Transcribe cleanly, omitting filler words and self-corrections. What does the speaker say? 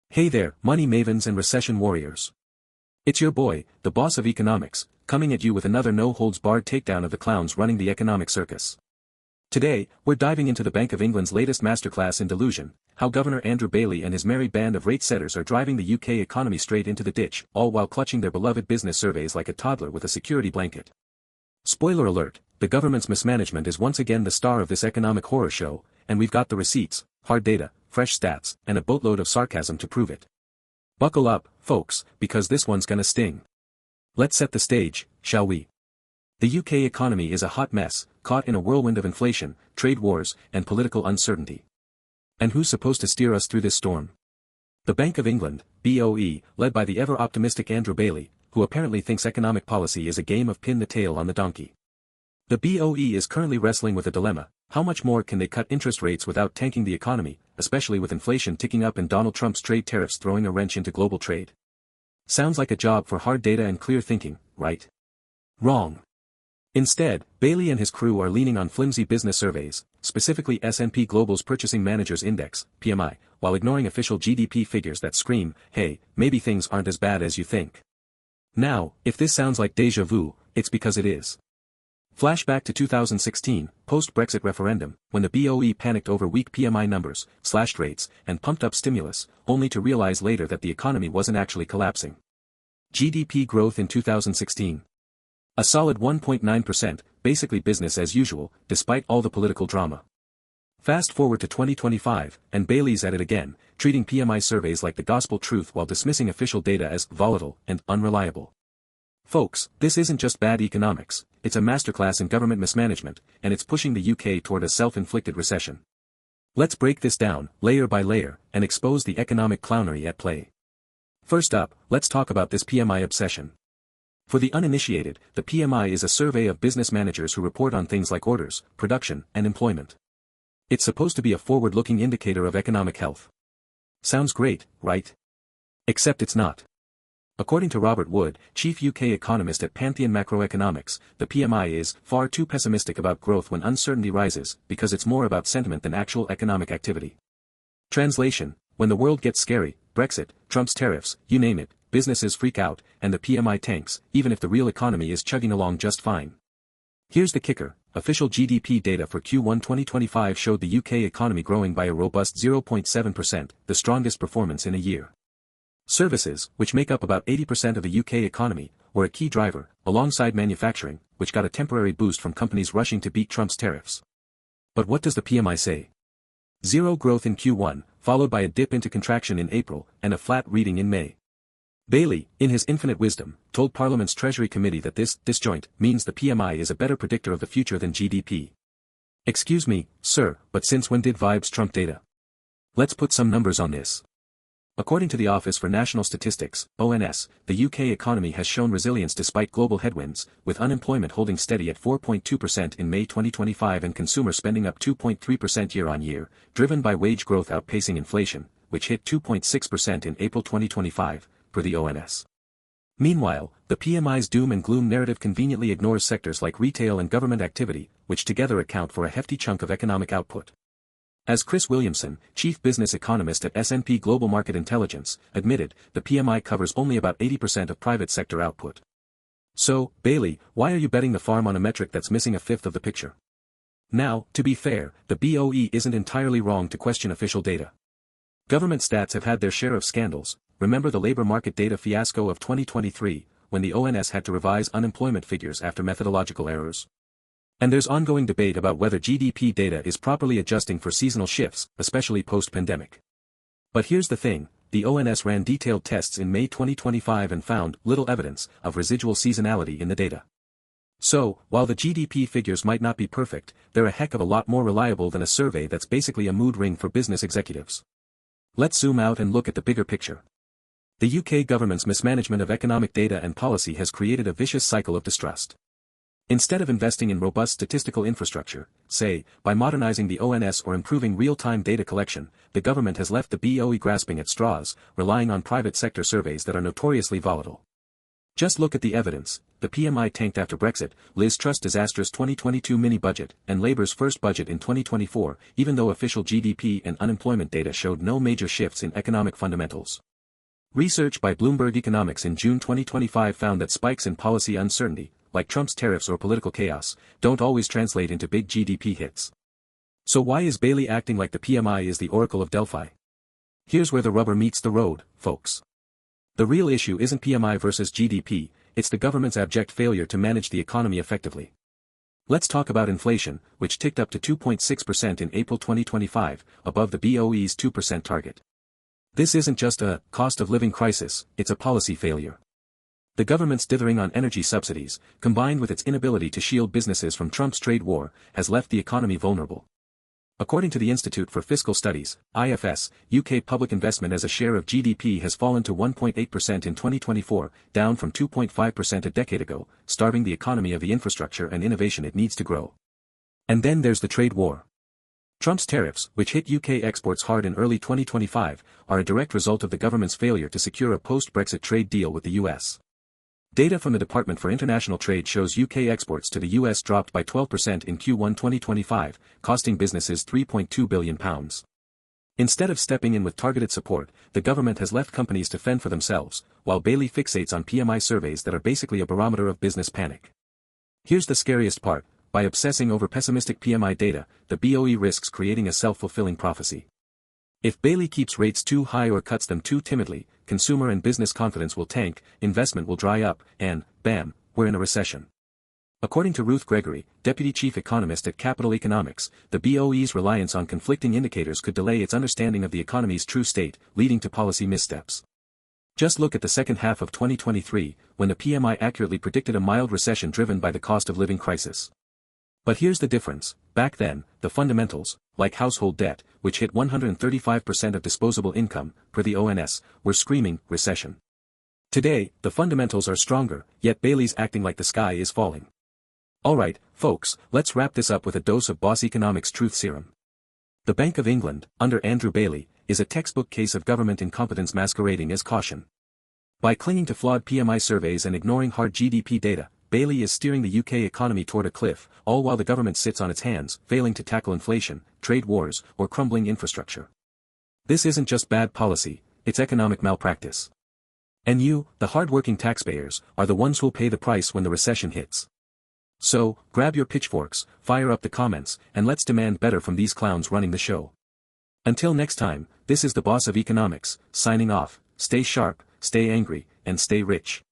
Hey there, money mavens and recession warriors. It's your boy, the boss of economics, coming at you with another no-holds-barred takedown of the clowns running the economic circus. Today, we're diving into the Bank of England's latest masterclass in delusion, how Governor Andrew Bailey and his merry band of rate-setters are driving the UK economy straight into the ditch, all while clutching their beloved business surveys like a toddler with a security blanket. Spoiler alert, the government's mismanagement is once again the star of this economic horror show, and we've got the receipts, hard data, fresh stats, and a boatload of sarcasm to prove it. Buckle up, folks, because this one's gonna sting. Let's set the stage, shall we? The UK economy is a hot mess, caught in a whirlwind of inflation, trade wars, and political uncertainty. And who's supposed to steer us through this storm? The Bank of England, BOE, led by the ever-optimistic Andrew Bailey, who apparently thinks economic policy is a game of pin the tail on the donkey. The BOE is currently wrestling with a dilemma: how much more can they cut interest rates without tanking the economy, especially with inflation ticking up and Donald Trump's trade tariffs throwing a wrench into global trade? Sounds like a job for hard data and clear thinking, right? Wrong. Instead, Bailey and his crew are leaning on flimsy business surveys, specifically S&P Global's Purchasing Managers Index, PMI, while ignoring official GDP figures that scream, hey, maybe things aren't as bad as you think. Now, if this sounds like déjà vu, it's because it is. Flashback to 2016, post-Brexit referendum, when the BOE panicked over weak PMI numbers, slashed rates, and pumped up stimulus, only to realize later that the economy wasn't actually collapsing. GDP growth in 2016. A solid 1.9%, basically business as usual, despite all the political drama. Fast forward to 2025, and Bailey's at it again, treating PMI surveys like the gospel truth while dismissing official data as volatile and unreliable. Folks, this isn't just bad economics, it's a masterclass in government mismanagement, and it's pushing the UK toward a self-inflicted recession. Let's break this down, layer by layer, and expose the economic clownery at play. First up, let's talk about this PMI obsession. For the uninitiated, the PMI is a survey of business managers who report on things like orders, production, and employment. It's supposed to be a forward-looking indicator of economic health. Sounds great, right? Except it's not. According to Robert Wood, chief UK economist at Pantheon Macroeconomics, the PMI is far too pessimistic about growth when uncertainty rises, because it's more about sentiment than actual economic activity. Translation: when the world gets scary, Brexit, Trump's tariffs, you name it, businesses freak out, and the PMI tanks, even if the real economy is chugging along just fine. Here's the kicker: official GDP data for Q1 2025 showed the UK economy growing by a robust 0.7%, the strongest performance in a year. Services, which make up about 80% of the UK economy, were a key driver, alongside manufacturing, which got a temporary boost from companies rushing to beat Trump's tariffs. But what does the PMI say? Zero growth in Q1, followed by a dip into contraction in April, and a flat reading in May. Bailey, in his infinite wisdom, told Parliament's Treasury Committee that this disjoint means the PMI is a better predictor of the future than GDP. Excuse me, sir, but since when did vibes trump data? Let's put some numbers on this. According to the Office for National Statistics, ONS, the UK economy has shown resilience despite global headwinds, with unemployment holding steady at 4.2% in May 2025 and consumer spending up 2.3% year-on-year, driven by wage growth outpacing inflation, which hit 2.6% in April 2025, per the ONS. Meanwhile, the PMI's doom and gloom narrative conveniently ignores sectors like retail and government activity, which together account for a hefty chunk of economic output. As Chris Williamson, chief business economist at S&P Global Market Intelligence, admitted, the PMI covers only about 80% of private sector output. So, Bailey, why are you betting the farm on a metric that's missing a fifth of the picture? Now, to be fair, the BOE isn't entirely wrong to question official data. Government stats have had their share of scandals. Remember the labor market data fiasco of 2023, when the ONS had to revise unemployment figures after methodological errors? And there's ongoing debate about whether GDP data is properly adjusting for seasonal shifts, especially post-pandemic. But here's the thing, the ONS ran detailed tests in May 2025 and found little evidence of residual seasonality in the data. So, while the GDP figures might not be perfect, they're a heck of a lot more reliable than a survey that's basically a mood ring for business executives. Let's zoom out and look at the bigger picture. The UK government's mismanagement of economic data and policy has created a vicious cycle of distrust. Instead of investing in robust statistical infrastructure, say, by modernizing the ONS or improving real-time data collection, the government has left the BOE grasping at straws, relying on private sector surveys that are notoriously volatile. Just look at the evidence: the PMI tanked after Brexit, Liz Truss' disastrous 2022 mini-budget, and Labour's first budget in 2024, even though official GDP and unemployment data showed no major shifts in economic fundamentals. Research by Bloomberg Economics in June 2025 found that spikes in policy uncertainty, like Trump's tariffs or political chaos, don't always translate into big GDP hits. So why is Bailey acting like the PMI is the Oracle of Delphi? Here's where the rubber meets the road, folks. The real issue isn't PMI versus GDP, it's the government's abject failure to manage the economy effectively. Let's talk about inflation, which ticked up to 2.6% in April 2025, above the BOE's 2% target. This isn't just a cost of living crisis, it's a policy failure. The government's dithering on energy subsidies, combined with its inability to shield businesses from Trump's trade war, has left the economy vulnerable. According to the Institute for Fiscal Studies, IFS, UK public investment as a share of GDP has fallen to 1.8% in 2024, down from 2.5% a decade ago, starving the economy of the infrastructure and innovation it needs to grow. And then there's the trade war. Trump's tariffs, which hit UK exports hard in early 2025, are a direct result of the government's failure to secure a post-Brexit trade deal with the US. Data from the Department for International Trade shows UK exports to the US dropped by 12% in Q1 2025, costing businesses £3.2 billion. Instead of stepping in with targeted support, the government has left companies to fend for themselves, while Bailey fixates on PMI surveys that are basically a barometer of business panic. Here's the scariest part: by obsessing over pessimistic PMI data, the BOE risks creating a self-fulfilling prophecy. If Bailey keeps rates too high or cuts them too timidly, consumer and business confidence will tank, investment will dry up, and, bam, we're in a recession. According to Ruth Gregory, deputy chief economist at Capital Economics, the BOE's reliance on conflicting indicators could delay its understanding of the economy's true state, leading to policy missteps. Just look at the second half of 2023, when the PMI accurately predicted a mild recession driven by the cost of living crisis. But here's the difference: back then, the fundamentals, like household debt, which hit 135% of disposable income, per the ONS, were screaming recession. Today, the fundamentals are stronger, yet Bailey's acting like the sky is falling. Alright, folks, let's wrap this up with a dose of boss economics truth serum. The Bank of England, under Andrew Bailey, is a textbook case of government incompetence masquerading as caution. By clinging to flawed PMI surveys and ignoring hard GDP data, Bailey is steering the UK economy toward a cliff, all while the government sits on its hands, failing to tackle inflation, trade wars, or crumbling infrastructure. This isn't just bad policy, it's economic malpractice. And you, the hard-working taxpayers, are the ones who'll pay the price when the recession hits. So, grab your pitchforks, fire up the comments, and let's demand better from these clowns running the show. Until next time, this is the Boss of Economics, signing off. Stay sharp, stay angry, and stay rich.